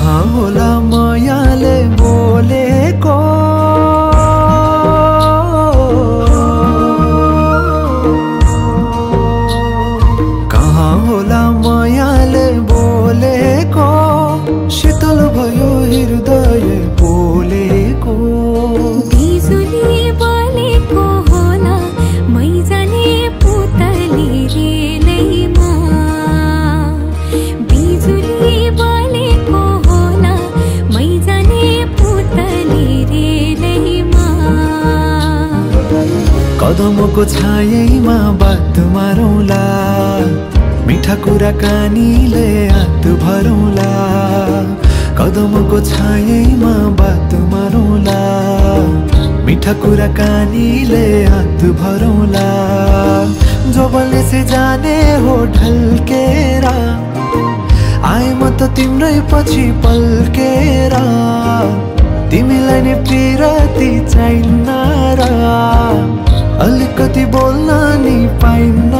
कहाँ होला मायाले बोलेको कहाँ होला मायाले बोलेको शीतल भयो हृदय बोलेको बिजुली बोलेको होला मैजाने पुतली रेलैमा बिजुली बोलेको होला मैजाने पुतली रेलैमा कदमको छायैमा बात मारौँला मीठा कुराकानीले हात भरौँला कदमको छायैमा बात मारौँला मीठा कुराकानीले हात भरौँला जोबलले से जाने हो ढल्केर आए म त तिम्रै पछि पल्केर तिमीलाई नै पिरती चाहिन्न र अलिकति बोल्न नि पाइन्न